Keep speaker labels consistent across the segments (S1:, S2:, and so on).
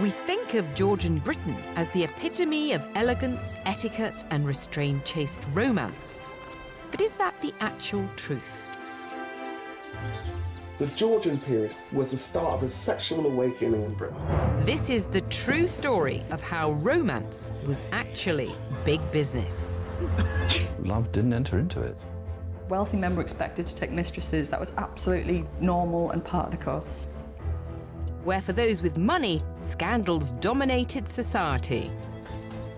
S1: We think of Georgian Britain as the epitome of elegance, etiquette and restrained chaste romance. But is that the actual truth?
S2: The Georgian period was the start of a sexual awakening in Britain.
S1: This is the true story of how romance was actually big business.
S3: Love didn't enter into it.
S4: Wealthy men were expected to take mistresses. That was absolutely normal and part of the course.
S1: Where for those with money, scandals dominated society.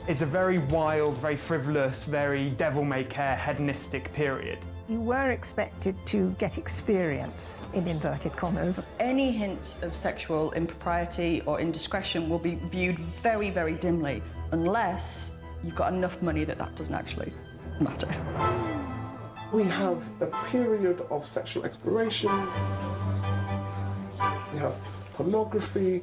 S5: It's a very wild, very frivolous, very devil-may-care, hedonistic period.
S6: You were expected to get experience, in inverted commas.
S4: Any hint of sexual impropriety or indiscretion will be viewed very, very dimly, unless you've got enough money that that doesn't actually matter.
S2: We have a period of sexual exploration. We have pornography.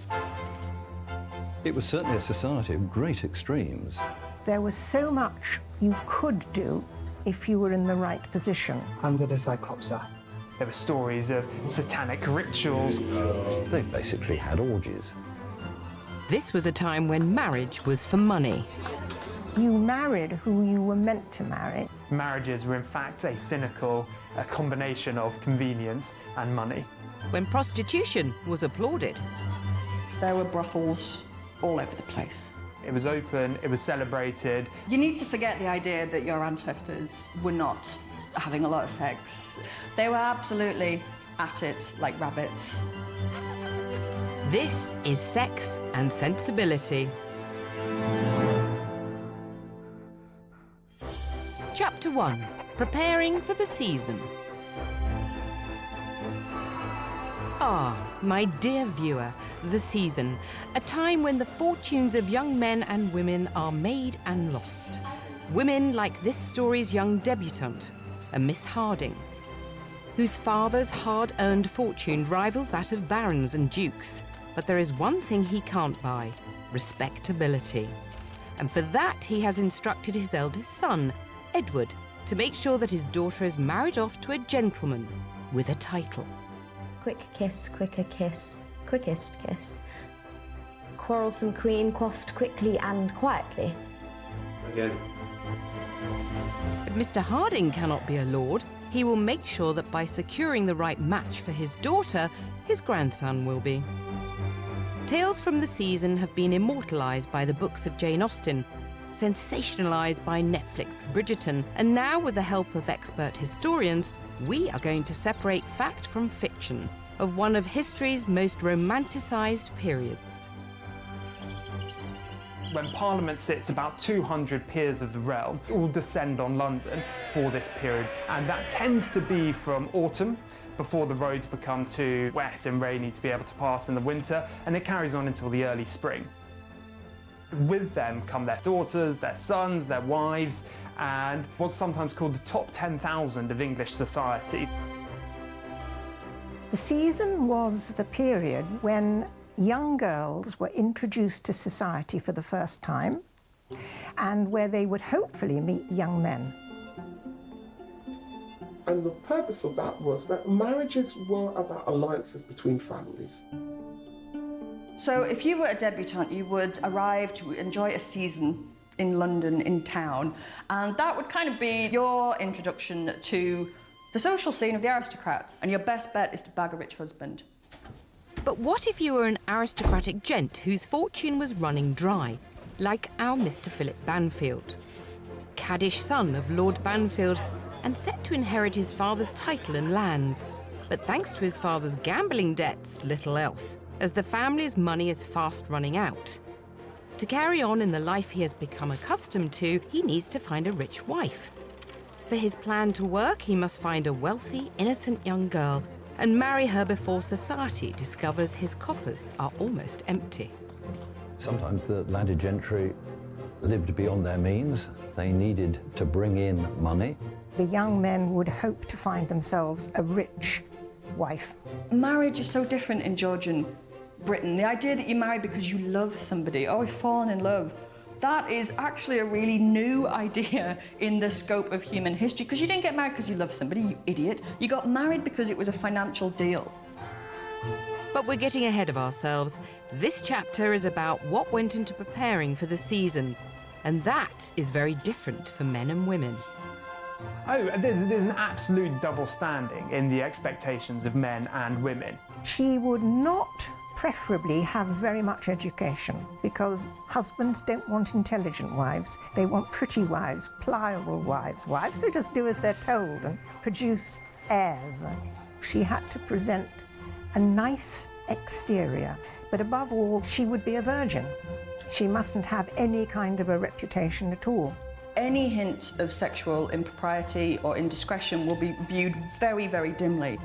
S3: It was certainly a society of great extremes.
S6: There was so much you could do if you were in the right position.
S7: Under the Cyclopsa.
S5: There were stories of satanic rituals.
S3: They basically had orgies.
S1: This was a time when marriage was for money.
S6: You married who you were meant to marry.
S5: Marriages were in fact a combination of convenience and money.
S1: When prostitution was applauded.
S4: There were brothels all over the place.
S5: It was open, it was celebrated.
S4: You need to forget the idea that your ancestors were not having a lot of sex. They were absolutely at it like rabbits.
S1: This is Sex and Sensibility. Chapter 1. Preparing for the season. Ah, my dear viewer, the season, a time when the fortunes of young men and women are made and lost. Women like this story's young debutante, a Miss Harding, whose father's hard-earned fortune rivals that of barons and dukes. But there is one thing he can't buy: respectability. And for that he has instructed his eldest son, Edward, to make sure that his daughter is married off to a gentleman with a title.
S8: Quick kiss, quicker kiss, quickest kiss. Quarrelsome queen quaffed quickly and quietly.
S2: Again.
S1: If Mr. Harding cannot be a lord, he will make sure that by securing the right match for his daughter, his grandson will be. Tales from the season have been immortalised by the books of Jane Austen, sensationalised by Netflix's Bridgerton, and now with the help of expert historians, we are going to separate fact from fiction of one of history's most romanticised periods.
S5: When Parliament sits, about 200 peers of the realm all descend on London for this period, and that tends to be from autumn, before the roads become too wet and rainy to be able to pass in the winter, and it carries on until the early spring. With them come their daughters, their sons, their wives, and what's sometimes called the top 10,000 of English society.
S6: The season was the period when young girls were introduced to society for the first time and where they would hopefully meet young men.
S2: And the purpose of that was that marriages were about alliances between families.
S4: So if you were a debutante, you would arrive to enjoy a season in London, in town, and that would kind of be your introduction to the social scene of the aristocrats, and your best bet is to bag a rich husband.
S1: But what if you were an aristocratic gent whose fortune was running dry, like our Mr. Philip Banfield? Caddish son of Lord Banfield and set to inherit his father's title and lands, but thanks to his father's gambling debts, little else, as the family's money is fast running out. To carry on in the life he has become accustomed to, he needs to find a rich wife. For his plan to work, he must find a wealthy, innocent young girl and marry her before society discovers his coffers are almost empty.
S3: Sometimes the landed gentry lived beyond their means. They needed to bring in money.
S6: The young men would hope to find themselves a rich wife.
S4: Marriage is so different in Georgian Britain. The idea that you marry because you love somebody, oh, I've fallen in love, that is actually a really new idea in the scope of human history, because you didn't get married because you love somebody, you idiot. You got married because it was a financial deal.
S1: But we're getting ahead of ourselves. This chapter is about what went into preparing for the season, and that is very different for men and women.
S5: Oh, there's an absolute double standing in the expectations of men and women.
S6: She would not preferably have very much education, because husbands don't want intelligent wives. They want pretty wives, pliable wives, wives who just do as they're told and produce heirs. She had to present a nice exterior, but above all, she would be a virgin. She mustn't have any kind of a reputation at all.
S4: Any hint of sexual impropriety or indiscretion will be viewed very, very dimly.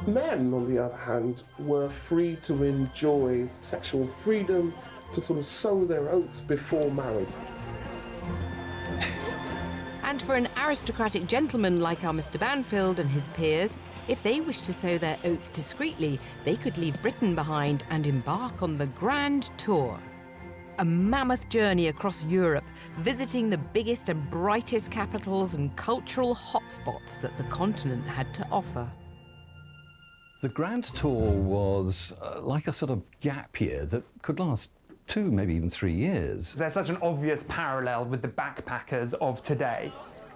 S2: Men, on the other hand, were free to enjoy sexual freedom, to sort of sow their oats before marriage.
S1: And for an aristocratic gentleman like our Mr. Banfield and his peers, if they wished to sow their oats discreetly, they could leave Britain behind and embark on the Grand Tour. A mammoth journey across Europe, visiting the biggest and brightest capitals and cultural hotspots that the continent had to offer.
S3: The Grand Tour was like a sort of gap year that could last 2, maybe even 3 years.
S5: There's such an obvious parallel with the backpackers of today.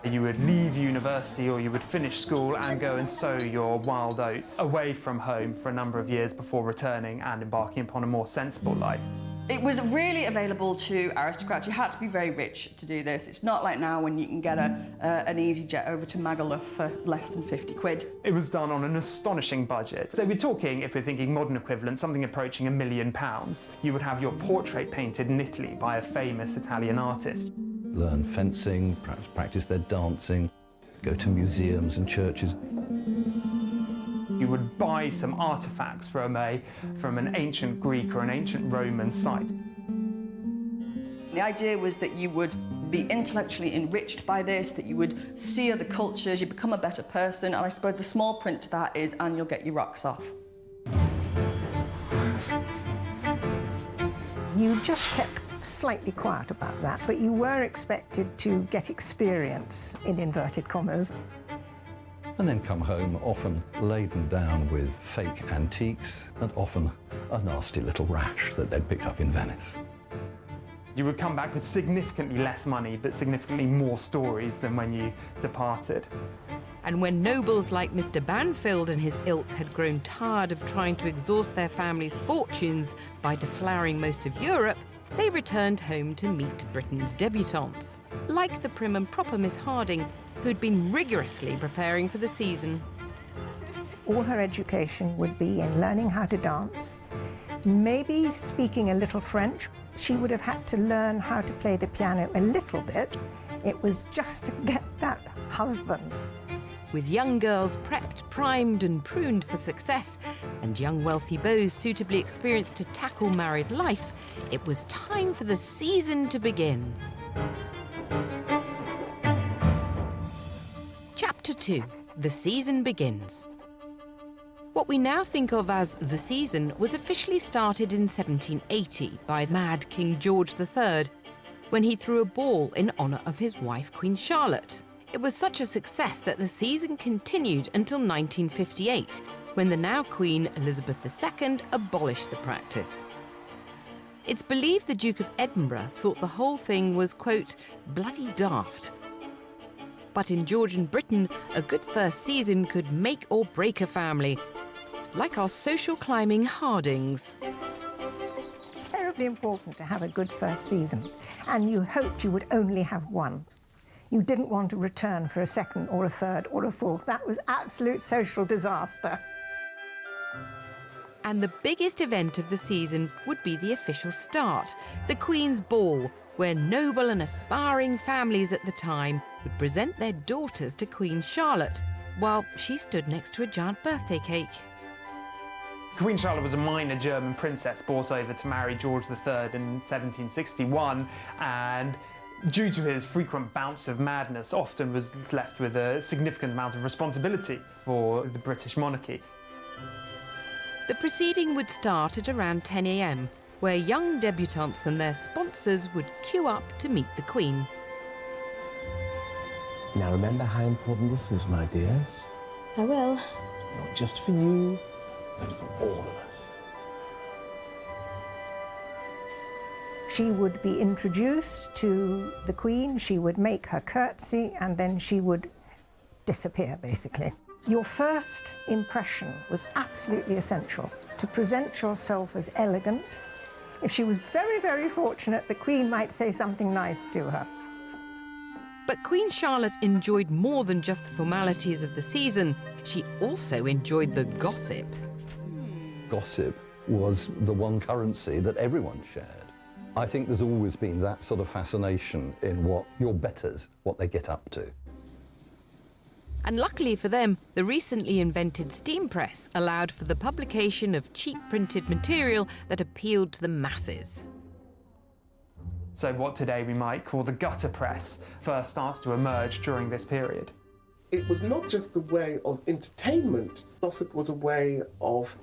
S5: You would leave university or you would finish school and go and sow your wild oats away from home for a number of years before returning and embarking upon a more sensible life.
S4: It was really available to aristocrats. You had to be very rich to do this. It's not like now when you can get an easy jet over to Magaluf for less than 50 quid.
S5: It was done on an astonishing budget. So we're talking, if we're thinking modern equivalent, something approaching £1 million. You would have your portrait painted in Italy by a famous Italian artist.
S3: Learn fencing, perhaps practice their dancing, go to museums and churches.
S5: You would buy some artefacts from an ancient Greek or an ancient Roman site.
S4: The idea was that you would be intellectually enriched by this, that you would see other cultures, you become a better person, and I suppose the small print to that is, and you'll get your rocks off.
S6: You just kept slightly quiet about that, but you were expected to get experience, in inverted commas.
S3: And then come home, often laden down with fake antiques and often a nasty little rash that they'd picked up in Venice.
S5: You would come back with significantly less money, but significantly more stories than when you departed.
S1: And when nobles like Mr. Banfield and his ilk had grown tired of trying to exhaust their family's fortunes by deflowering most of Europe, they returned home to meet Britain's debutantes, like the prim and proper Miss Harding, who'd been rigorously preparing for the season.
S6: All her education would be in learning how to dance, maybe speaking a little French. She would have had to learn how to play the piano a little bit. It was just to get that husband.
S1: With young girls prepped, primed and pruned for success, and young wealthy beaux suitably experienced to tackle married life, it was time for the season to begin. Chapter 2. The season begins. What we now think of as the season was officially started in 1780 by Mad King George III, when he threw a ball in honour of his wife Queen Charlotte. It was such a success that the season continued until 1958, when the now Queen Elizabeth II abolished the practice. It's believed the Duke of Edinburgh thought the whole thing was, quote, bloody daft. But in Georgian Britain, a good first season could make or break a family, like our social climbing Hardings.
S6: Terribly important to have a good first season, and you hoped you would only have one. You didn't want to return for a second or a third or a fourth. That was absolute social disaster.
S1: And the biggest event of the season would be the official start, the Queen's Ball, where noble and aspiring families at the time would present their daughters to Queen Charlotte, while she stood next to a giant birthday cake.
S5: Queen Charlotte was a minor German princess brought over to marry George III in 1761, and due to his frequent bouts of madness, often was left with a significant amount of responsibility for the British monarchy.
S1: The proceeding would start at around 10 a.m, where young debutantes and their sponsors would queue up to meet the Queen.
S7: Now remember how important this is, my dear.
S8: I will.
S7: Not just for you, and for all of us.
S6: She would be introduced to the Queen, she would make her curtsy, and then she would disappear, basically. Your first impression was absolutely essential. To present yourself as elegant. If she was very, very fortunate, the Queen might say something nice to her.
S1: But Queen Charlotte enjoyed more than just the formalities of the season. She also enjoyed the gossip.
S3: Gossip was the one currency that everyone shared. I think there's always been that sort of fascination in what your betters, what they get up to.
S1: And luckily for them, the recently invented steam press allowed for the publication of cheap printed material that appealed to the masses.
S5: So what today we might call the gutter press first starts to emerge during this period.
S2: It was not just a way of entertainment. Gossip was a way of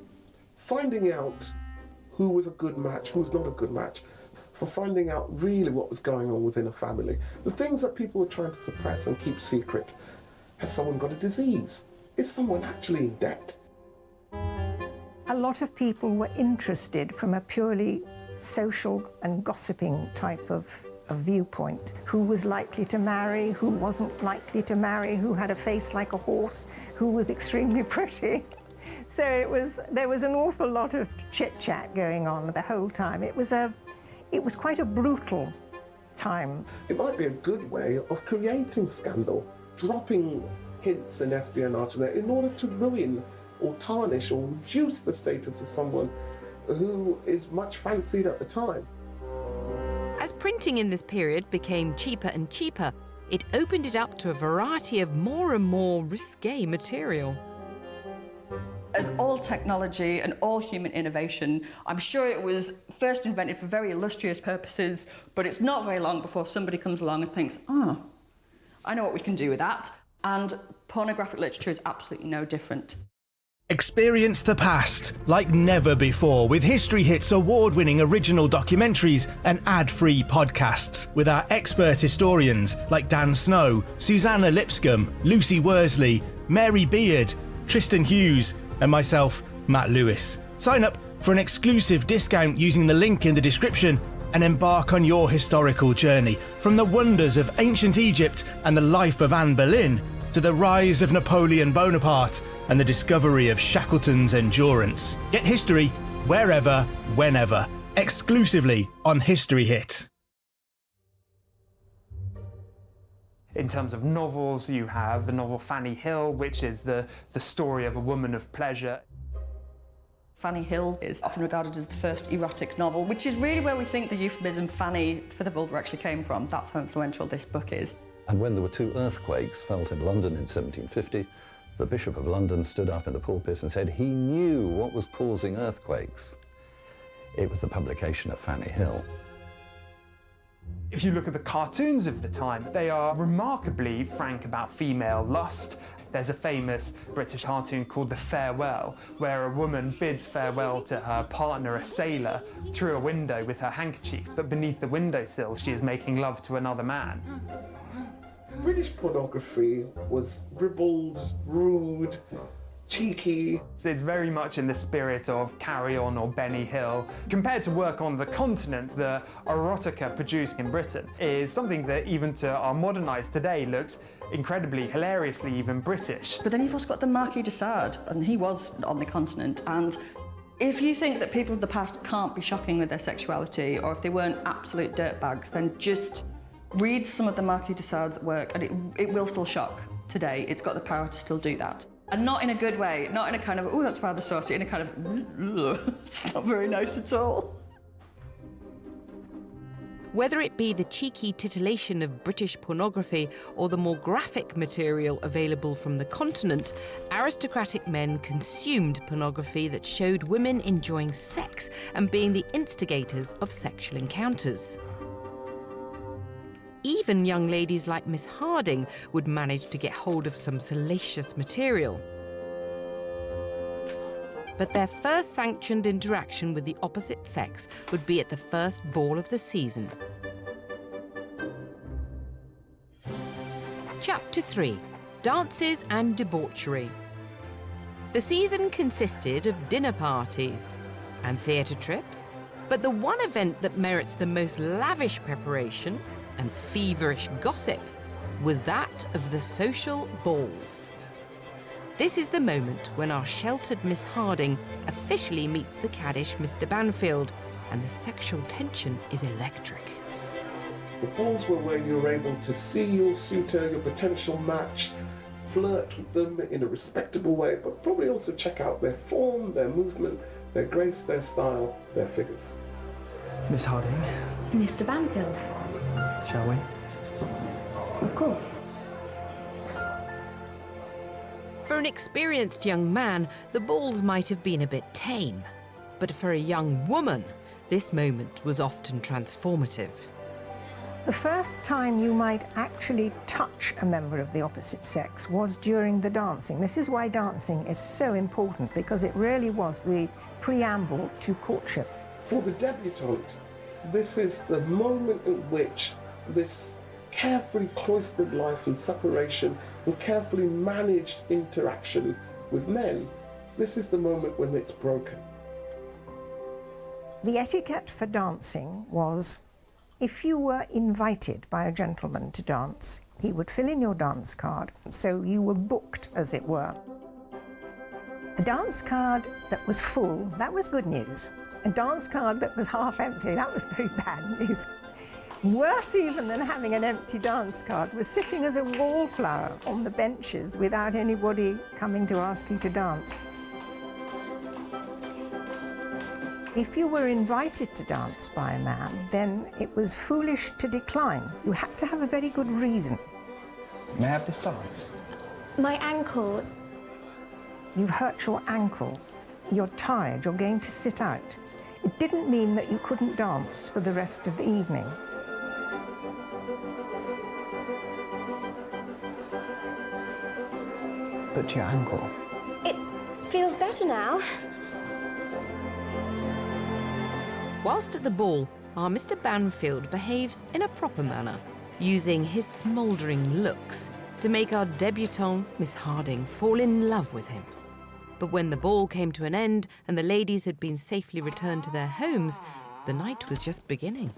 S2: finding out who was a good match, who was not a good match, for finding out really what was going on within a family. The things that people were trying to suppress and keep secret. Has someone got a disease? Is someone actually in debt?
S6: A lot of people were interested from a purely social and gossiping type of viewpoint. Who was likely to marry, who wasn't likely to marry, who had a face like a horse, who was extremely pretty. So there was an awful lot of chit-chat going on the whole time. It was quite a brutal time.
S2: It might be a good way of creating scandal, dropping hints and espionage there in order to ruin or tarnish or reduce the status of someone who is much fancied at the time.
S1: As printing in this period became cheaper and cheaper, it opened it up to a variety of more and more risque material.
S4: As all technology and all human innovation, I'm sure it was first invented for very illustrious purposes, but it's not very long before somebody comes along and thinks, oh, I know what we can do with that. And pornographic literature is absolutely no different.
S9: Experience the past like never before with History Hit's award-winning original documentaries and ad-free podcasts with our expert historians like Dan Snow, Susanna Lipscomb, Lucy Worsley, Mary Beard, Tristan Hughes, and myself, Matt Lewis. Sign up for an exclusive discount using the link in the description and embark on your historical journey from the wonders of ancient Egypt and the life of Anne Boleyn to the rise of Napoleon Bonaparte and the discovery of Shackleton's endurance. Get history wherever, whenever, exclusively on History Hit.
S5: In terms of novels, you have the novel Fanny Hill, which is the story of a woman of pleasure.
S4: Fanny Hill is often regarded as the first erotic novel, which is really where we think the euphemism Fanny for the vulva actually came from. That's how influential this book is.
S3: And when there were 2 earthquakes felt in London in 1750, the Bishop of London stood up in the pulpit and said he knew what was causing earthquakes. It was the publication of Fanny Hill.
S5: If you look at the cartoons of the time, they are remarkably frank about female lust. There's a famous British cartoon called The Farewell, where a woman bids farewell to her partner, a sailor, through a window with her handkerchief, but beneath the windowsill she is making love to another man.
S2: British pornography was ribald, rude, cheeky.
S5: So it's very much in the spirit of Carry On or Benny Hill. Compared to work on the continent, the erotica produced in Britain is something that even to our modern eyes today looks incredibly, hilariously even British.
S4: But then you've also got the Marquis de Sade, and he was on the continent. And if you think that people of the past can't be shocking with their sexuality, or if they weren't absolute dirtbags, then just read some of the Marquis de Sade's work, and it will still shock today. It's got the power to still do that. And not in a good way, not in a kind of, oh, that's rather saucy, in a kind of, it's not very nice at all.
S1: Whether it be the cheeky titillation of British pornography or the more graphic material available from the continent, aristocratic men consumed pornography that showed women enjoying sex and being the instigators of sexual encounters. Even young ladies like Miss Harding would manage to get hold of some salacious material. But their first sanctioned interaction with the opposite sex would be at the first ball of the season. Chapter 3. Dances and Debauchery. The season consisted of dinner parties and theatre trips, but the one event that merits the most lavish preparation and feverish gossip was that of the social balls. This is the moment when our sheltered Miss Harding officially meets the caddish Mr. Banfield, and the sexual tension is electric.
S2: The balls were where you were able to see your suitor, your potential match, flirt with them in a respectable way, but probably also check out their form, their movement, their grace, their style, their figures.
S5: Miss Harding,
S8: Mr. Banfield.
S5: shall we?
S8: Of course.
S1: For an experienced young man, the balls might have been a bit tame, but for a young woman, this moment was often transformative.
S6: The first time you might actually touch a member of the opposite sex was during the dancing. This is why dancing is so important, because it really was the preamble to courtship.
S2: For the debutante, this is the moment in which this carefully cloistered life and separation and carefully managed interaction with men, this is the moment when it's broken.
S6: The etiquette for dancing was, if you were invited by a gentleman to dance, he would fill in your dance card, so you were booked, as it were. A dance card that was full, that was good news. A dance card that was half empty, that was very bad news. Worse even than having an empty dance card was sitting as a wallflower on the benches without anybody coming to ask you to dance. If you were invited to dance by a man, then it was foolish to decline. You had to have a very good reason.
S7: May I have this dance?
S8: My ankle.
S6: You've hurt your ankle, you're tired, you're going to sit out. It didn't mean that you couldn't dance for the rest of the evening.
S7: But your ankle.
S8: It feels better now.
S1: Whilst at the ball, our Mr. Banfield behaves in a proper manner, using his smouldering looks to make our debutante, Miss Harding, fall in love with him. But when the ball came to an end and the ladies had been safely returned to their homes, the night was just beginning.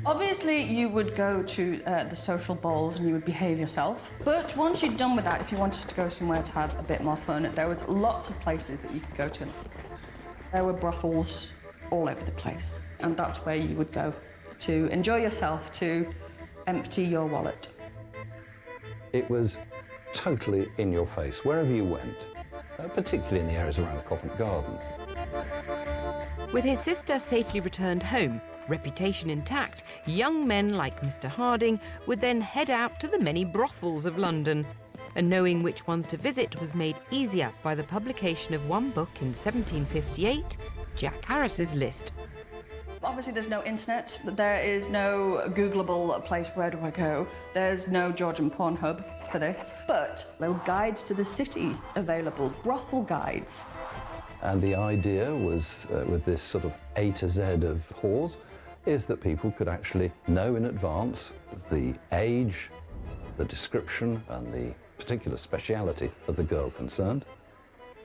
S4: Obviously, you would go to the social balls and you would behave yourself. But once you're done with that, if you wanted to go somewhere to have a bit more fun, there was lots of places that you could go to. There were brothels all over the place, and that's where you would go to enjoy yourself, to empty your wallet.
S3: It was totally in your face, wherever you went, particularly in the areas around Covent Garden.
S1: With his sister safely returned home, reputation intact, young men like Mr. Harding would then head out to the many brothels of London. And knowing which ones to visit was made easier by the publication of one book in 1758, Jack Harris's List.
S4: Obviously, there's no internet. There is no Googleable place, where do I go? There's no Georgian Pornhub for this. But there were guides to the city available, brothel guides.
S3: And the idea was, with this sort of A to Z of whores, is that people could actually know in advance the age, the description, and the particular speciality of the girl concerned.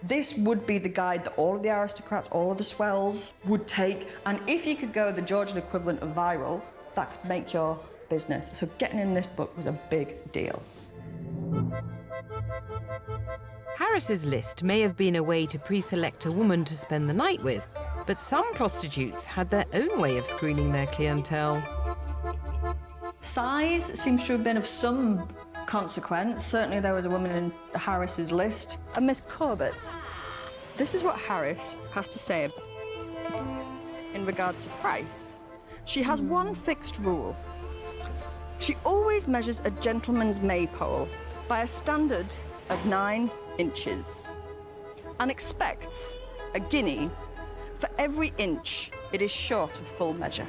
S4: This would be the guide that all of the aristocrats, all of the swells would take, and if you could go the Georgian equivalent of viral, that could make your business. So getting in this book was a big deal.
S1: Harris's List may have been a way to pre-select a woman to spend the night with, but some prostitutes had their own way of screening their clientele.
S4: Size seems to have been of some consequence. Certainly there was a woman in Harris's List. And Miss Corbett, this is what Harris has to say in regard to price. She has one fixed rule. She always measures a gentleman's maypole by a standard of 9 inches and expects a guinea for every inch it is short of full measure.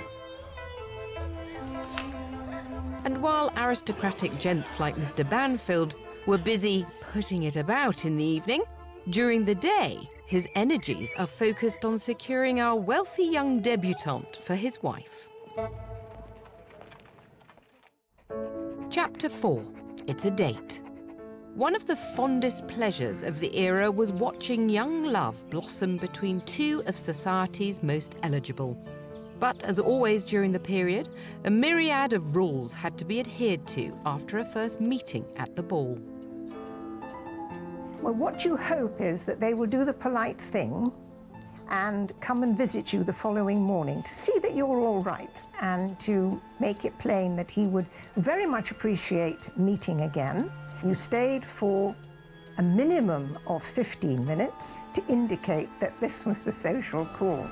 S1: And while aristocratic gents like Mr. Banfield were busy putting it about in the evening, during the day, his energies are focused on securing our wealthy young debutante for his wife. Chapter 4. It's a Date. One of the fondest pleasures of the era was watching young love blossom between two of society's most eligible. But as always during the period, a myriad of rules had to be adhered to after a first meeting at the ball.
S6: Well, what you hope is that they will do the polite thing and come and visit you the following morning to see that you're all right and to make it plain that he would very much appreciate meeting again. You stayed for a minimum of 15 minutes to indicate that this was the social call.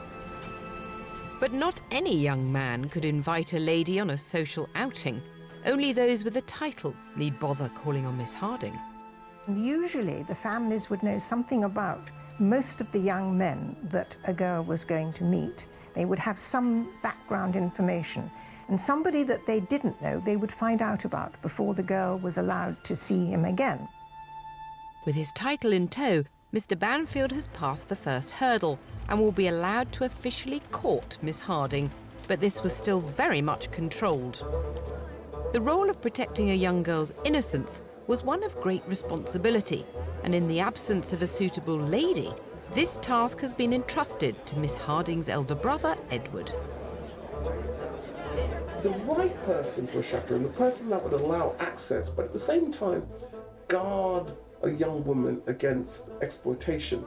S1: But not any young man could invite a lady on a social outing. Only those with a title need bother calling on Miss Harding.
S6: And usually the families would know something about most of the young men that a girl was going to meet. They would have some background information, and somebody that they didn't know they would find out about before the girl was allowed to see him again.
S1: With his title in tow, Mr. Banfield has passed the first hurdle and will be allowed to officially court Miss Harding, but this was still very much controlled. The role of protecting a young girl's innocence was one of great responsibility, and in the absence of a suitable lady, this task has been entrusted to Miss Harding's elder brother, Edward.
S2: The right person for a chaperone, the person that would allow access, but at the same time guard a young woman against exploitation,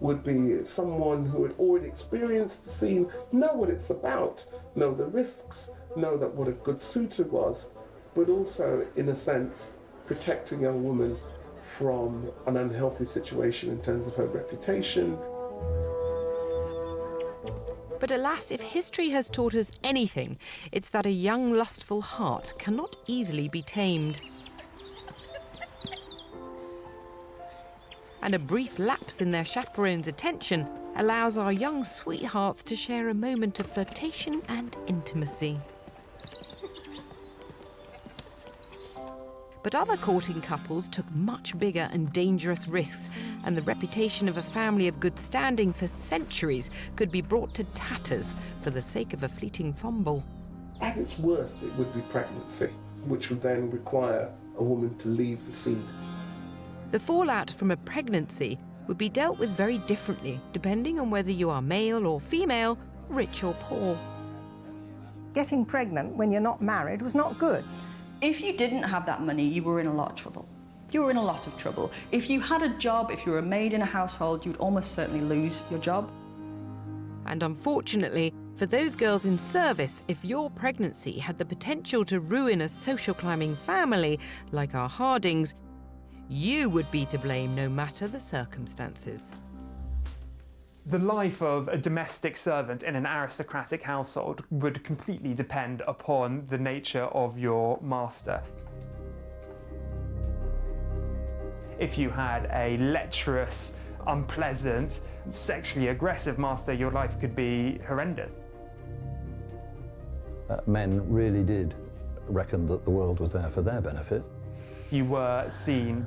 S2: would be someone who had already experienced the scene, know what it's about, know the risks, know that what a good suitor was, but also, in a sense, protect a young woman from an unhealthy situation in terms of her reputation.
S1: But alas, if history has taught us anything, it's that a young lustful heart cannot easily be tamed. And a brief lapse in their chaperone's attention allows our young sweethearts to share a moment of flirtation and intimacy. But other courting couples took much bigger and dangerous risks, and the reputation of a family of good standing for centuries could be brought to tatters for the sake of a fleeting fumble.
S2: At its worst, it would be pregnancy, which would then require a woman to leave the scene.
S1: The fallout from a pregnancy would be dealt with very differently, depending on whether you are male or female, rich or poor.
S6: Getting pregnant when you're not married was not good.
S4: If you didn't have that money, you were in a lot of trouble. You were in a lot of trouble. If you had a job, if you were a maid in a household, you'd almost certainly lose your job.
S1: And unfortunately, for those girls in service, if your pregnancy had the potential to ruin a social climbing family like our Hardings, you would be to blame no matter the circumstances.
S5: The life of a domestic servant in an aristocratic household would completely depend upon the nature of your master. If you had a lecherous, unpleasant, sexually aggressive master, your life could be horrendous.
S3: Men really did reckon that the world was there for their benefit.
S5: You were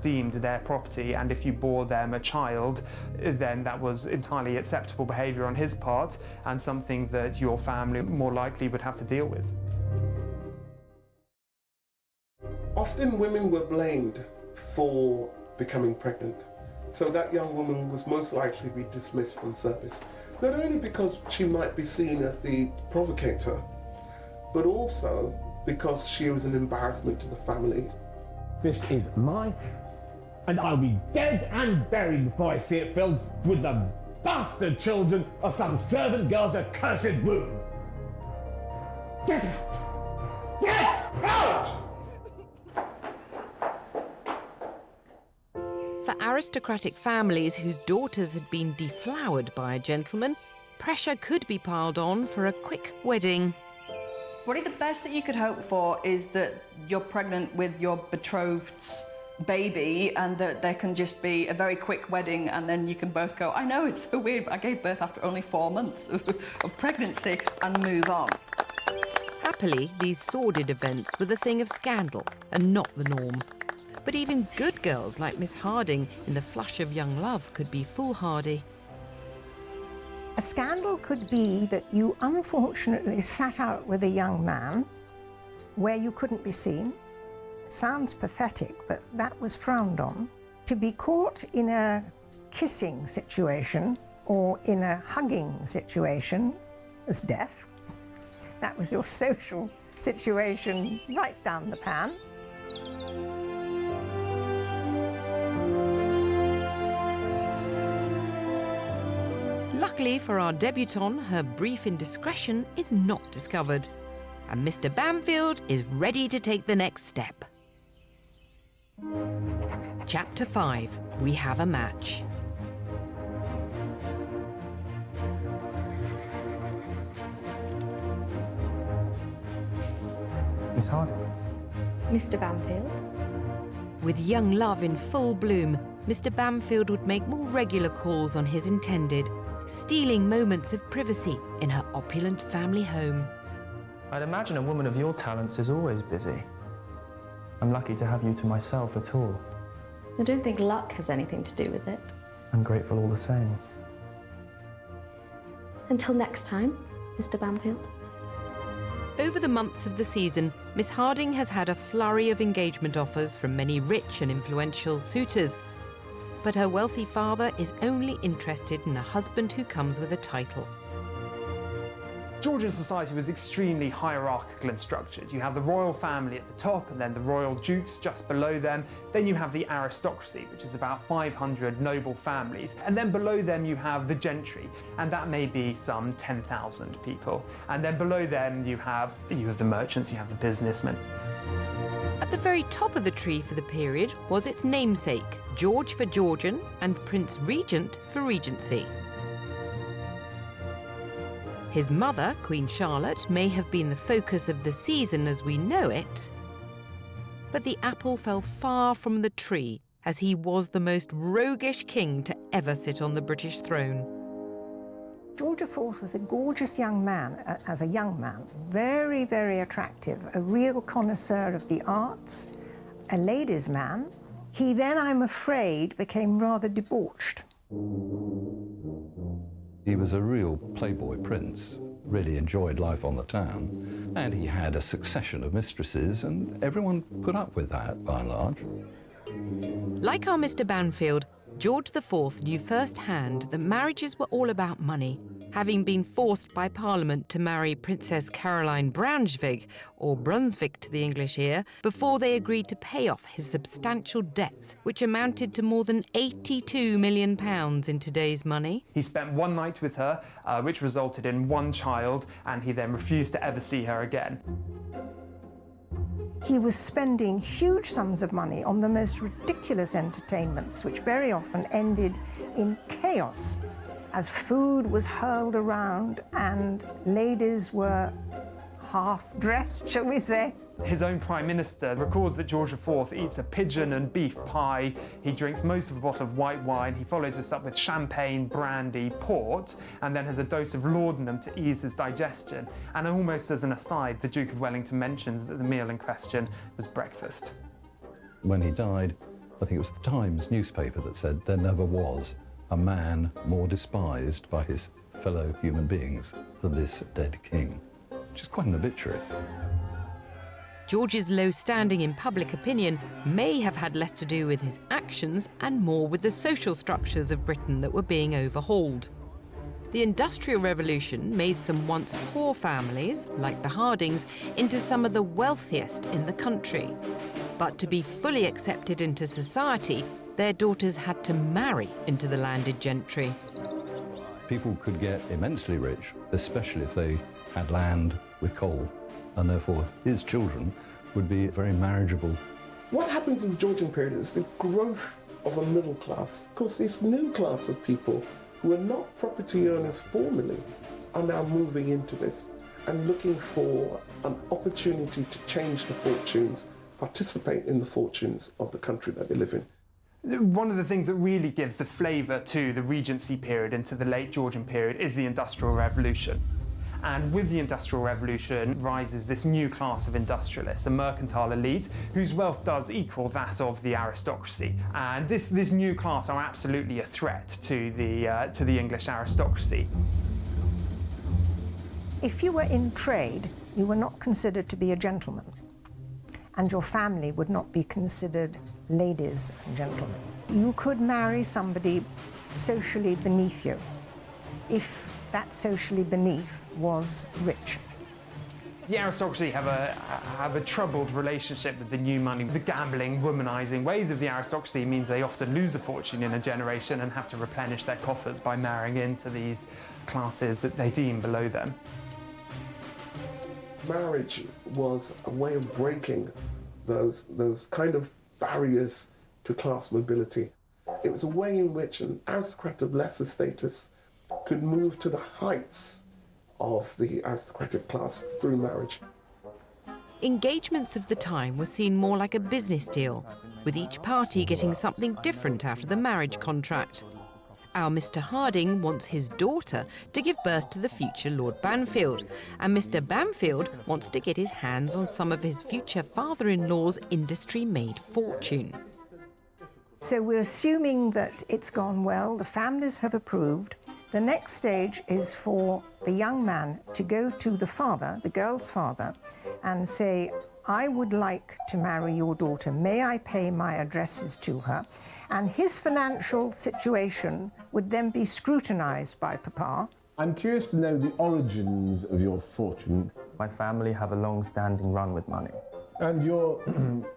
S5: deemed their property, and if you bore them a child, then that was entirely acceptable behaviour on his part, and something that your family more likely would have to deal with.
S2: Often women were blamed for becoming pregnant, so that young woman was most likely to be dismissed from service, not only because she might be seen as the provocator, but also because she was an embarrassment to the family.
S10: This is my house, and I'll be dead and buried before I see it filled with the bastard children of some servant girl's accursed womb. Get out! Get out!
S1: For aristocratic families whose daughters had been deflowered by a gentleman, pressure could be piled on for a quick wedding.
S4: Probably the best that you could hope for is that you're pregnant with your betrothed's baby and that there can just be a very quick wedding and then you can both go, I know, it's so weird, but I gave birth after only 4 months of pregnancy, and move on.
S1: Happily, these sordid events were the thing of scandal and not the norm. But even good girls like Miss Harding in the flush of young love could be foolhardy.
S6: A scandal could be that you unfortunately sat out with a young man where you couldn't be seen, sounds pathetic, but that was frowned on. To be caught in a kissing situation or in a hugging situation was death. That was your social situation right down the pan.
S1: Luckily for our debutante, her brief indiscretion is not discovered, and Mr. Bamfield is ready to take the next step. Chapter 5. We have a match.
S7: Miss Harding.
S8: Mr. Bamfield.
S1: With young love in full bloom, Mr. Bamfield would make more regular calls on his intended, stealing moments of privacy in her opulent family home.
S11: I'd imagine a woman of your talents is always busy. I'm lucky to have you to myself at all.
S8: I don't think luck has anything to do with it.
S11: I'm grateful all the same.
S8: Until next time, Mr. Bamfield.
S1: Over the months of the season, Miss Harding has had a flurry of engagement offers from many rich and influential suitors, but her wealthy father is only interested in a husband who comes with a title.
S5: Georgian society was extremely hierarchical and structured. You have the royal family at the top, and then the royal dukes just below them. Then you have the aristocracy, which is about 500 noble families. And then below them you have the gentry, and that may be some 10,000 people. And then below them you have the merchants, you have the businessmen.
S1: At the very top of the tree for the period was its namesake, George for Georgian and Prince Regent for Regency. His mother, Queen Charlotte, may have been the focus of the season as we know it, but the apple fell far from the tree, as he was the most roguish king to ever sit on the British throne.
S6: George IV was a gorgeous young man, as a young man, very, very attractive, a real connoisseur of the arts, a ladies' man. He then, I'm afraid, became rather debauched.
S3: He was a real playboy prince, really enjoyed life on the town, and he had a succession of mistresses, and everyone put up with that, by and large.
S1: Like our Mr. Banfield, George IV knew firsthand that marriages were all about money, having been forced by Parliament to marry Princess Caroline Braunschweig, or Brunswick to the English ear, before they agreed to pay off his substantial debts, which amounted to more than £82 million in today's money.
S5: He spent one night with her, which resulted in one child, and he then refused to ever see her again.
S6: He was spending huge sums of money on the most ridiculous entertainments, which very often ended in chaos, as food was hurled around and ladies were half-dressed, shall we say.
S5: His own Prime Minister records that George IV eats a pigeon and beef pie, he drinks most of a bottle of white wine, he follows this up with champagne, brandy, port, and then has a dose of laudanum to ease his digestion. And almost as an aside, the Duke of Wellington mentions that the meal in question was breakfast.
S3: When he died, I think it was the Times newspaper that said there never was a man more despised by his fellow human beings than this dead king, which is quite an obituary.
S1: George's low standing in public opinion may have had less to do with his actions and more with the social structures of Britain that were being overhauled. The Industrial Revolution made some once poor families, like the Hardings, into some of the wealthiest in the country. But to be fully accepted into society, their daughters had to marry into the landed gentry.
S3: People could get immensely rich, especially if they had land with coal, and therefore his children would be very marriageable.
S2: What happens in the Georgian period is the growth of a middle class. Of course, this new class of people who are not property owners formerly are now moving into this and looking for an opportunity to change the fortunes, participate in the fortunes of the country that they live in.
S5: One of the things that really gives the flavour to the Regency period and to the late Georgian period is the Industrial Revolution. And with the Industrial Revolution rises this new class of industrialists, a mercantile elite whose wealth does equal that of the aristocracy. And this new class are absolutely a threat to the English aristocracy.
S6: If you were in trade, you were not considered to be a gentleman. and your family would not be considered ladies and gentlemen. You could marry somebody socially beneath you, if that socially beneath was rich.
S5: The aristocracy have a troubled relationship with the new money. The gambling, womanising ways of the aristocracy means they often lose a fortune in a generation and have to replenish their coffers by marrying into these classes that they deem below them.
S2: Marriage was a way of breaking those kind of barriers to class mobility. It was a way in which an aristocrat of lesser status could move to the heights of the aristocratic class through marriage.
S1: Engagements of the time were seen more like a business deal, with each party getting something different out of the marriage contract. Our Mr. Harding wants his daughter to give birth to the future Lord Banfield, and Mr. Banfield wants to get his hands on some of his future father-in-law's industry-made fortune.
S6: So we're assuming that it's gone well, the families have approved. The next stage is for the young man to go to the father, the girl's father, and say, I would like to marry your daughter. May I pay my addresses to her? And his financial situation would then be scrutinised by Papa.
S10: I'm curious to know the origins of your fortune.
S11: My family have a long-standing run with money.
S10: And your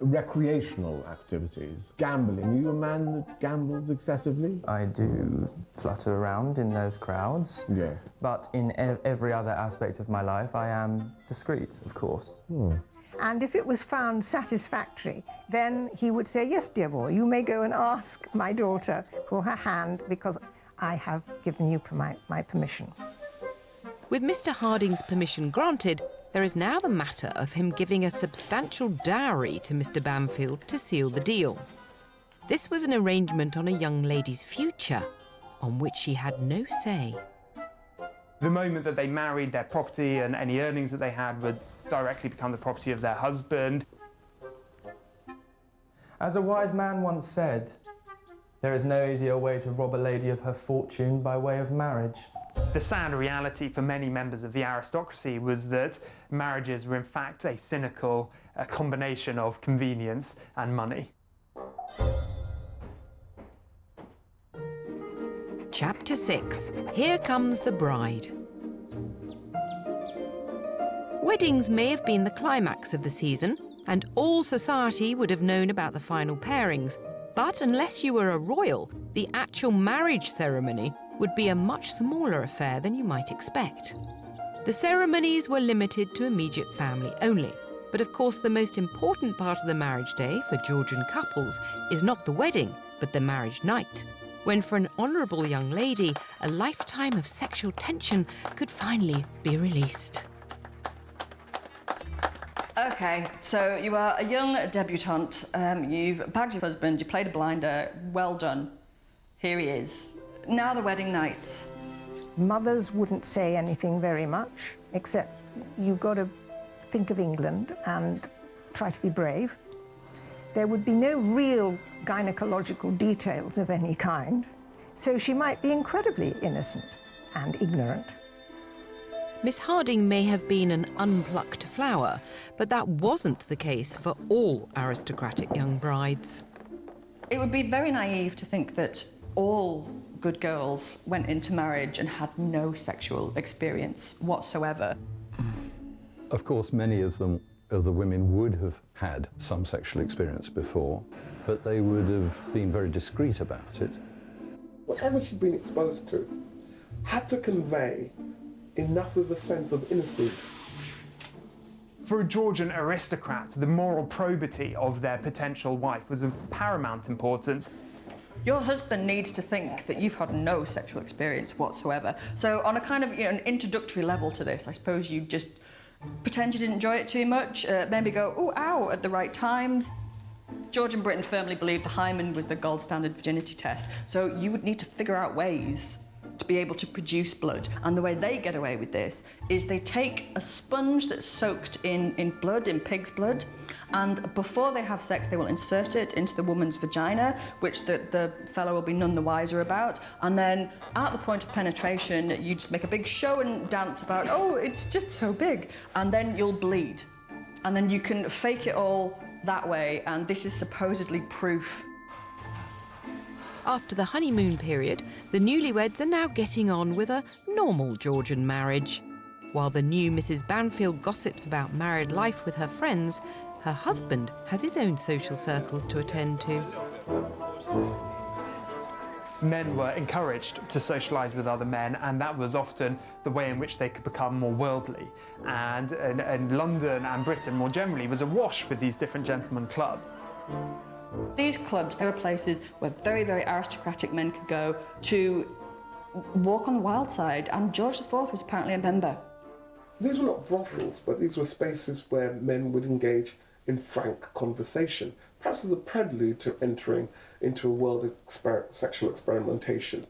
S10: recreational activities. Gambling. Are you a man that gambles excessively?
S11: I do flutter around in those crowds.
S10: Yes.
S11: But in every other aspect of my life, I am discreet, of course.
S6: And if it was found satisfactory, then he would say, yes, dear boy, you may go and ask my daughter for her hand because I have given you my permission.
S1: With Mr. Harding's permission granted, there is now the matter of him giving a substantial dowry to Mr. Banfield to seal the deal. This was an arrangement on a young lady's future, on which she had no say.
S5: The moment that they married, their property and any earnings that they had would directly become the property of their husband.
S11: As a wise man once said, there is no easier way to rob a lady of her fortune by way of marriage.
S5: The sad reality for many members of the aristocracy was that marriages were in fact a cynical combination of convenience and money.
S1: Chapter 6. Here Comes the Bride. Weddings may have been the climax of the season, and all society would have known about the final pairings, but unless you were a royal, the actual marriage ceremony would be a much smaller affair than you might expect. The ceremonies were limited to immediate family only, but of course the most important part of the marriage day for Georgian couples is not the wedding, but the marriage night, when for an honourable young lady, a lifetime of sexual tension could finally be released.
S4: Okay, so you are a young debutante, you've bagged your husband, you played a blinder, well done. Here he is. Now the wedding night.
S6: Mothers wouldn't say anything very much, except you've got to think of England and try to be brave. There would be no real gynecological details of any kind, so she might be incredibly innocent and ignorant.
S1: Miss Harding may have been an unplucked flower, but that wasn't the case for all aristocratic young brides.
S4: It would be very naive to think that all good girls went into marriage and had no sexual experience whatsoever.
S3: Of course, many of the women would have had some sexual experience before, but they would have been very discreet about it.
S2: Whatever she'd been exposed to had to convey enough of a sense of innocence.
S5: For a Georgian aristocrat, the moral probity of their potential wife was of paramount importance.
S4: Your husband needs to think that you've had no sexual experience whatsoever. So on a kind of, an introductory level to this, I suppose you just pretend you didn't enjoy it too much, maybe go, ooh, ow, at the right times. Georgian Britain firmly believed the hymen was the gold standard virginity test, so you would need to figure out ways to be able to produce blood. And the way they get away with this is they take a sponge that's soaked in blood, in pig's blood, and before they have sex, they will insert it into the woman's vagina, which the fellow will be none the wiser about. And then at the point of penetration, you just make a big show and dance about, oh, it's just so big. And then you'll bleed. And then you can fake it all that way, and this is supposedly proof.
S1: After the honeymoon period, the newlyweds are now getting on with a normal Georgian marriage. While the new Mrs. Banfield gossips about married life with her friends, her husband has his own social circles to attend to.
S5: Men were encouraged to socialise with other men, and that was often the way in which they could become more worldly. And London and Britain more generally was awash with these different gentlemen clubs.
S4: These clubs, they were places where very, very aristocratic men could go to walk on the wild side, and George IV was apparently a member.
S2: These were not brothels, but these were spaces where men would engage in frank conversation, perhaps as a prelude to entering into a world of sexual experimentation.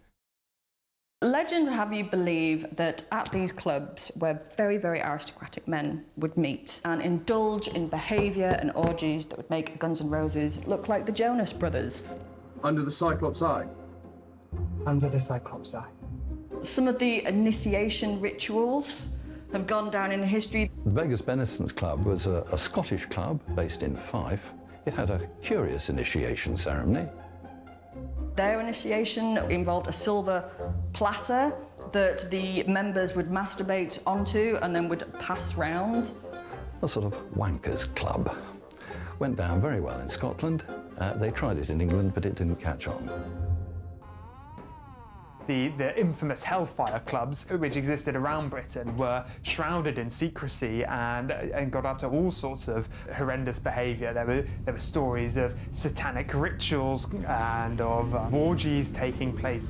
S4: Legend would have you believe that at these clubs where very, very aristocratic men would meet and indulge in behaviour and orgies that would make Guns N' Roses look like the Jonas Brothers.
S12: Under the Cyclops Eye?
S7: Under the Cyclops Eye.
S4: Some of the initiation rituals have gone down in history.
S3: The Beggars' Benisons Club was a Scottish club based in Fife. It had a curious initiation ceremony.
S4: Their initiation involved a silver platter that the members would masturbate onto and then would pass round.
S3: A sort of wankers club. Went down very well in Scotland. They tried it in England, but it didn't catch on.
S5: The infamous Hellfire clubs, which existed around Britain, were shrouded in secrecy and got up to all sorts of horrendous behaviour. There were stories of satanic rituals and of orgies taking place.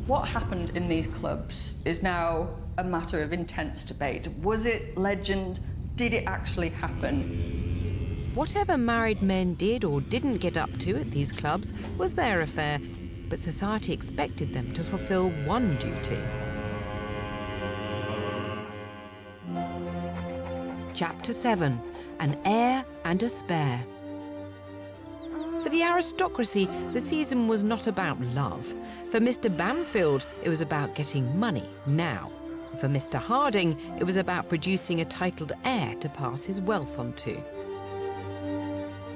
S4: What happened in these clubs is now a matter of intense debate. Was it legend? Did it actually happen?
S1: Whatever married men did or didn't get up to at these clubs was their affair, but society expected them to fulfil one duty. Chapter 7. An Heir and a Spare. For the aristocracy, the season was not about love. For Mr. Banfield, it was about getting money now. For Mr. Harding, it was about producing a titled heir to pass his wealth on to.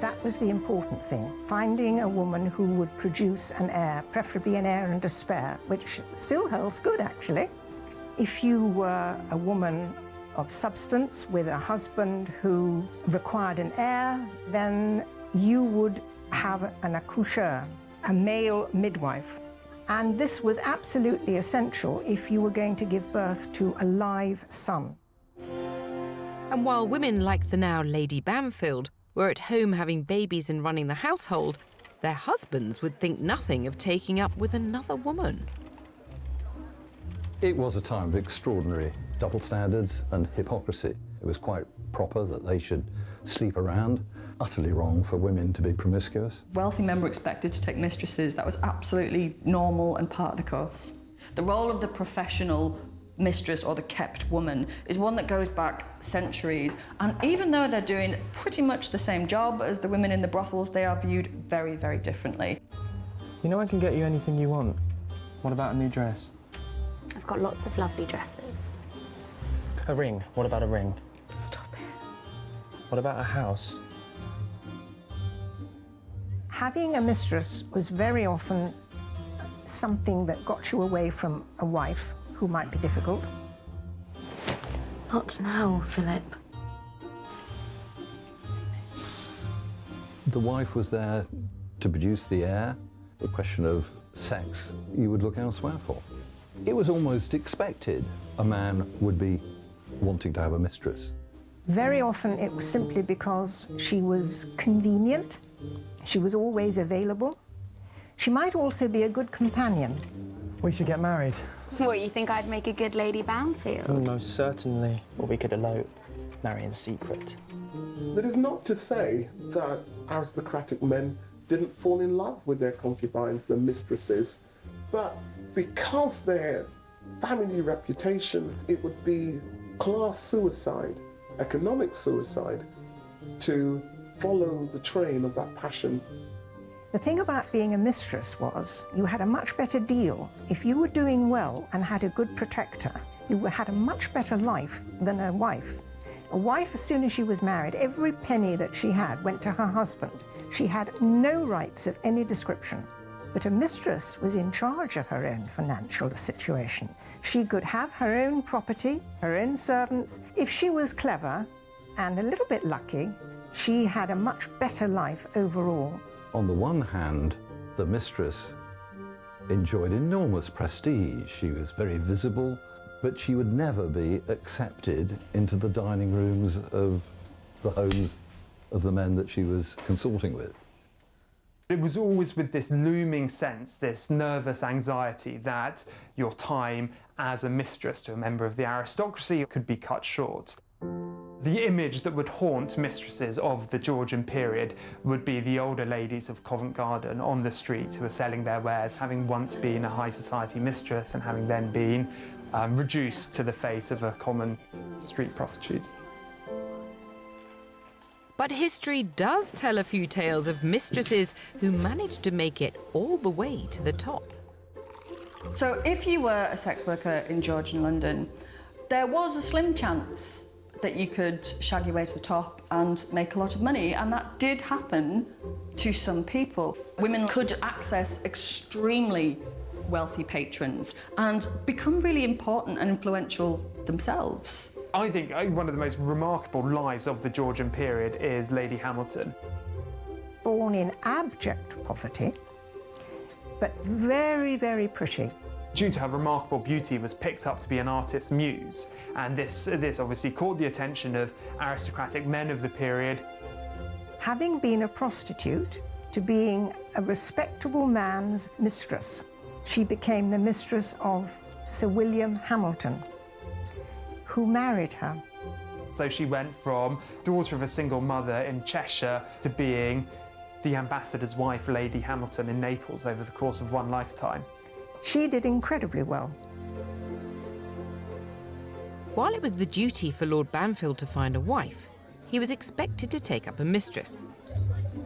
S6: That was the important thing, finding a woman who would produce an heir, preferably an heir and a spare, which still holds good, actually. If you were a woman of substance with a husband who required an heir, then you would have an accoucheur, a male midwife. And this was absolutely essential if you were going to give birth to a live son.
S1: And while women like the now Lady Banfield were at home having babies and running the household, their husbands would think nothing of taking up with another woman.
S3: It was a time of extraordinary double standards and hypocrisy. It was quite proper that they should sleep around. Utterly wrong for women to be promiscuous.
S4: Wealthy men were expected to take mistresses. That was absolutely normal and part of the course. The role of the professional mistress or the kept woman is one that goes back centuries, and even though they're doing pretty much the same job as the women in the brothels, they are viewed very, very differently.
S11: You know I can get you anything you want. What about a new dress?
S13: I've got lots of lovely dresses.
S11: A ring. What about a ring?
S13: Stop it.
S11: What about a house?
S6: Having a mistress was very often something that got you away from a wife who might be difficult.
S13: Not now, Philip.
S3: The wife was there to produce the heir. The question of sex you would look elsewhere for. It was almost expected a man would be wanting to have a mistress.
S6: Very often it was simply because she was convenient, she was always available. She might also be a good companion.
S11: We should get married.
S13: What, you think I'd make a good Lady Banfield?
S7: Most certainly. Or we could elope, marry in secret.
S2: That is not to say that aristocratic men didn't fall in love with their concubines, their mistresses, but because their family reputation, it would be class suicide, economic suicide, to follow the train of that passion.
S6: The thing about being a mistress was you had a much better deal. If you were doing well and had a good protector, you had a much better life than a wife. A wife, as soon as she was married, every penny that she had went to her husband. She had no rights of any description. But a mistress was in charge of her own financial situation. She could have her own property, her own servants. If she was clever and a little bit lucky, she had a much better life overall.
S3: On the one hand, the mistress enjoyed enormous prestige. She was very visible, but she would never be accepted into the dining rooms of the homes of the men that she was consorting with.
S5: It was always with this looming sense, this nervous anxiety that your time as a mistress to a member of the aristocracy could be cut short. The image that would haunt mistresses of the Georgian period would be the older ladies of Covent Garden on the street who are selling their wares, having once been a high society mistress and having then been reduced to the fate of a common street prostitute.
S1: But history does tell a few tales of mistresses who managed to make it all the way to the top.
S4: So if you were a sex worker in Georgian London, there was a slim chance that you could shag your way to the top and make a lot of money, and that did happen to some people. Women could access extremely wealthy patrons and become really important and influential themselves.
S5: I think one of the most remarkable lives of the Georgian period is Lady Hamilton.
S6: Born in abject poverty, but very, very pretty.
S5: Due to her remarkable beauty, was picked up to be an artist's muse, and this obviously caught the attention of aristocratic men of the period.
S6: Having been a prostitute to being a respectable man's mistress, she became the mistress of Sir William Hamilton, who married her.
S5: So she went from daughter of a single mother in Cheshire to being the ambassador's wife, Lady Hamilton, in Naples over the course of one lifetime.
S6: She did incredibly well.
S1: While it was the duty for Lord Banfield to find a wife, he was expected to take up a mistress.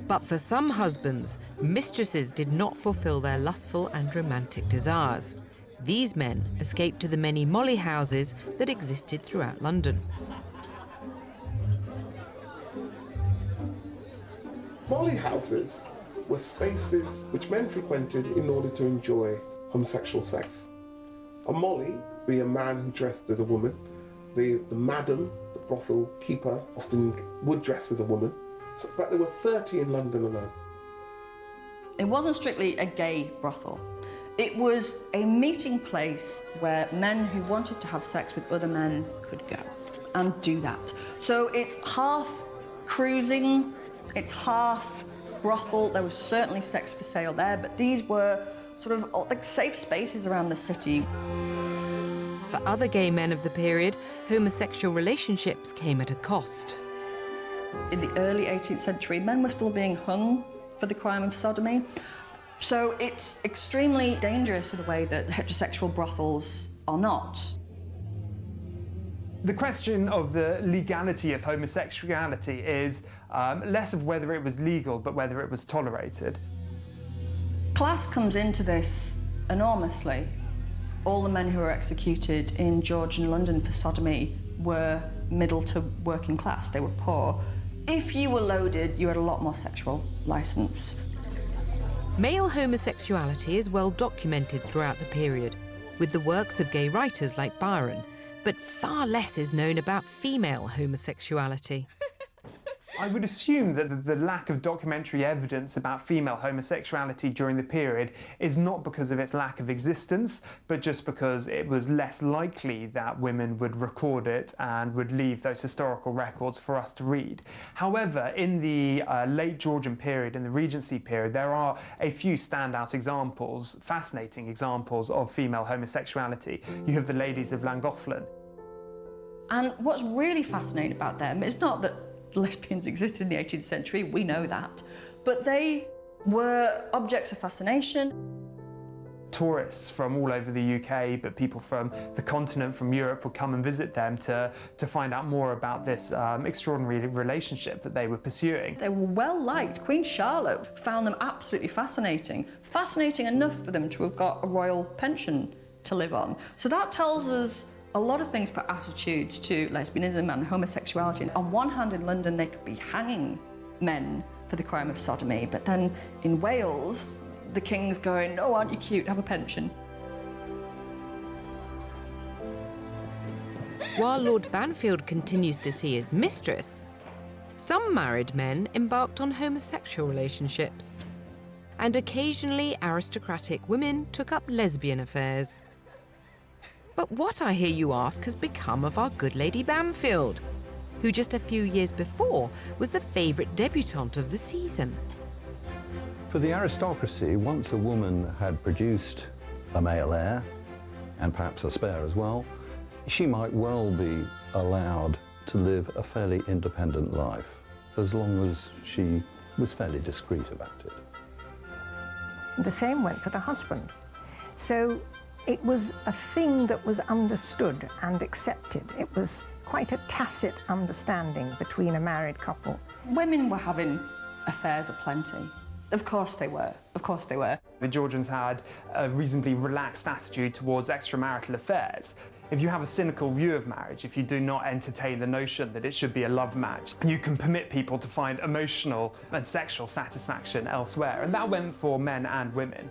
S1: But for some husbands, mistresses did not fulfill their lustful and romantic desires. These men escaped to the many molly houses that existed throughout London.
S2: Molly houses were spaces which men frequented in order to enjoy homosexual sex. A molly, be a man who dressed as a woman, the madam, the brothel keeper, often would dress as a woman, but there were 30 in London alone.
S4: It wasn't strictly a gay brothel. It was a meeting place where men who wanted to have sex with other men could go and do that. So it's half cruising, it's half brothel. There was certainly sex for sale there, but these were sort of like safe spaces around the city.
S1: For other gay men of the period, homosexual relationships came at a cost.
S4: In the early 18th century, men were still being hung for the crime of sodomy. So it's extremely dangerous in a way that heterosexual brothels are not.
S5: The question of the legality of homosexuality is less of whether it was legal, but whether it was tolerated.
S4: Class comes into this enormously. All the men who were executed in Georgian London for sodomy were middle to working class. They were poor. If you were loaded, you had a lot more sexual license.
S1: Male homosexuality is well documented throughout the period, with the works of gay writers like Byron, but far less is known about female homosexuality.
S5: I would assume that the lack of documentary evidence about female homosexuality during the period is not because of its lack of existence, but just because it was less likely that women would record it and would leave those historical records for us to read. However, in the late Georgian period, in the Regency period, there are a few standout examples, fascinating examples of female homosexuality. You have the ladies of Llangollen.
S4: And what's really fascinating about them is not that lesbians existed in the 18th century, we know that, but they were objects of fascination.
S5: Tourists from all over the UK, but people from the continent, from Europe, would come and visit them to find out more about this extraordinary relationship that they were pursuing.
S4: They were well liked. Queen Charlotte found them absolutely fascinating. Fascinating enough for them to have got a royal pension to live on. So that tells us a lot of things put attitudes to lesbianism and homosexuality. On one hand, in London, they could be hanging men for the crime of sodomy, but then in Wales, the king's going, "Oh, aren't you cute? Have a pension."
S1: While Lord Banfield continues to see his mistress, some married men embarked on homosexual relationships, and occasionally aristocratic women took up lesbian affairs. But what, I hear you ask, has become of our good Lady Banfield, who just a few years before was the favourite debutante of the season?
S3: For the aristocracy, once a woman had produced a male heir, and perhaps a spare as well, she might well be allowed to live a fairly independent life, as long as she was fairly discreet about it.
S6: The same went for the husband. So it was a thing that was understood and accepted. It was quite a tacit understanding between a married couple.
S4: Women were having affairs aplenty. Of course they were. Of course they were.
S5: The Georgians had a reasonably relaxed attitude towards extramarital affairs. If you have a cynical view of marriage, if you do not entertain the notion that it should be a love match, you can permit people to find emotional and sexual satisfaction elsewhere. And that went for men and women.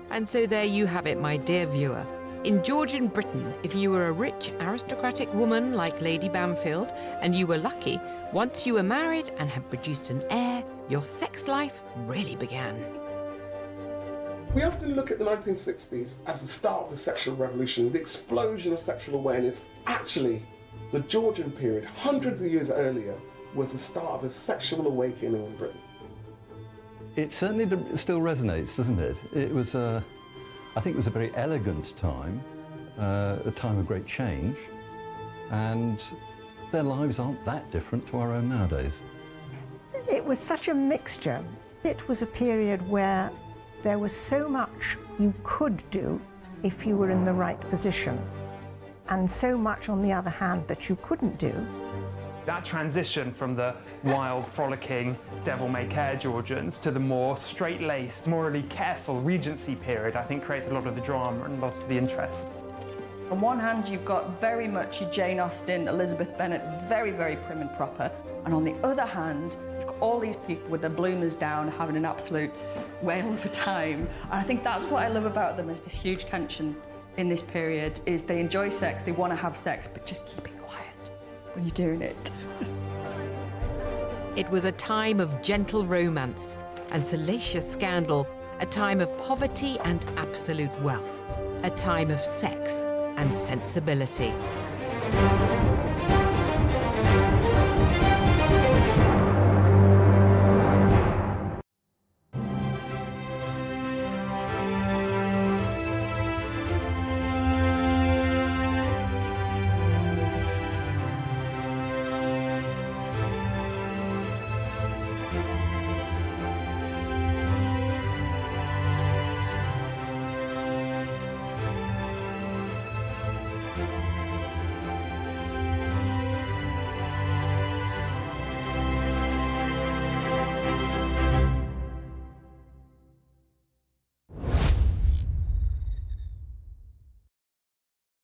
S1: And so there you have it, my dear viewer. In Georgian Britain, if you were a rich aristocratic woman like Lady Banfield, and you were lucky, once you were married and had produced an heir, your sex life really began.
S2: We often look at the 1960s as the start of the sexual revolution, the explosion of sexual awareness. Actually, the Georgian period, hundreds of years earlier, was the start of a sexual awakening in Britain.
S3: It certainly still resonates, doesn't it? It was, I think it was a very elegant time, a time of great change, and their lives aren't that different to our own nowadays.
S6: It was such a mixture. It was a period where there was so much you could do if you were in the right position, and so much, on the other hand, that you couldn't do.
S5: That transition from the wild, frolicking, devil-may-care Georgians to the more straight-laced, morally careful Regency period, I think creates a lot of the drama and a lot of the interest.
S4: On one hand, you've got very much your Jane Austen, Elizabeth Bennet, very, very prim and proper. And on the other hand, you've got all these people with their bloomers down, having an absolute whale of a time. And I think that's what I love about them, is this huge tension in this period, is they enjoy sex, they want to have sex, but just keep it quiet when you're doing it.
S1: It was a time of gentle romance and salacious scandal, a time of poverty and absolute wealth, a time of sex and sensibility.